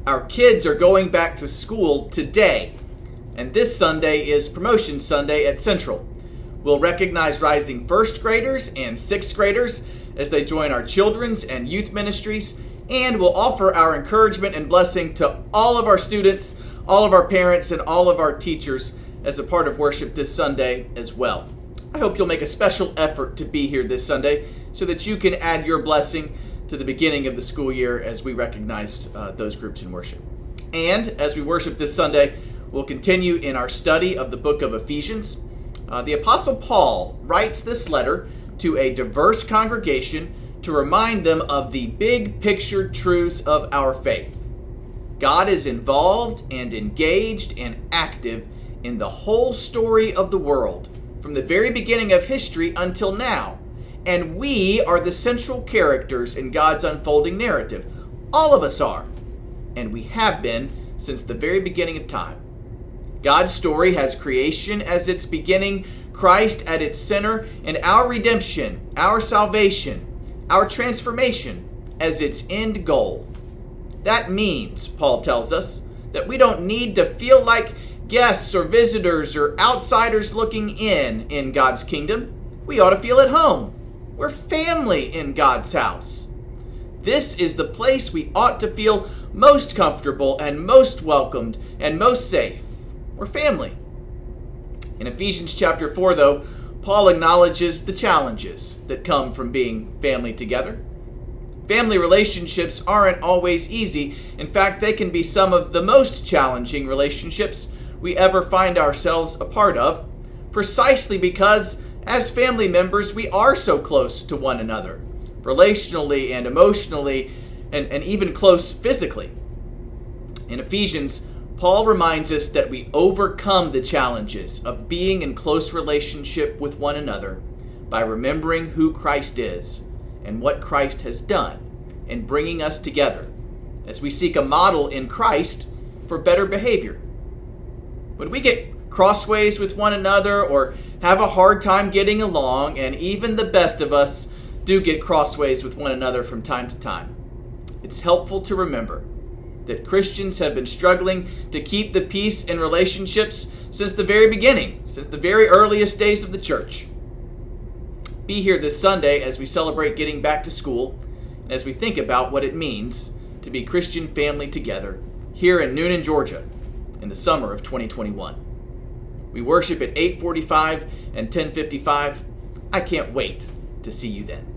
Our kids are going back to school today, and this Sunday is Promotion Sunday at Central. We'll recognize rising first graders and sixth graders as they join our children's and youth ministries, and we'll offer our encouragement and blessing to all of our students, all of our parents, and all of our teachers as a part of worship this Sunday as well. I hope you'll make a special effort to be here this Sunday so that you can add your blessing to the beginning of the school year as we recognize those groups in worship. And as we worship this Sunday, we'll continue in our study of the book of Ephesians. The Apostle Paul writes this letter to a diverse congregation to remind them of the big picture truths of our faith. God is involved and engaged and active in the whole story of the world, from the very beginning of history until now. And we are the central characters in God's unfolding narrative. All of us are. And we have been since the very beginning of time. God's story has creation as its beginning, Christ at its center, and our redemption, our salvation, our transformation as its end goal. That means, Paul tells us, that we don't need to feel like guests or visitors or outsiders looking in God's kingdom. We ought to feel at home. We're family in God's house. This is the place we ought to feel most comfortable and most welcomed and most safe. We're family. In Ephesians chapter 4, though, Paul acknowledges the challenges that come from being family together. Family relationships aren't always easy. In fact, they can be some of the most challenging relationships we ever find ourselves a part of, precisely because as family members, we are so close to one another, relationally and emotionally, and even close physically. In Ephesians, Paul reminds us that we overcome the challenges of being in close relationship with one another by remembering who Christ is and what Christ has done in bringing us together as we seek a model in Christ for better behavior. When we get crossways with one another or have a hard time getting along, and even the best of us do get crossways with one another from time to time, it's helpful to remember that Christians have been struggling to keep the peace in relationships since the very beginning, since the very earliest days of the church. Be here this Sunday as we celebrate getting back to school and as we think about what it means to be Christian family together here in Newnan, Georgia in the summer of 2021. We worship at 8:45 and 10:55. I can't wait to see you then.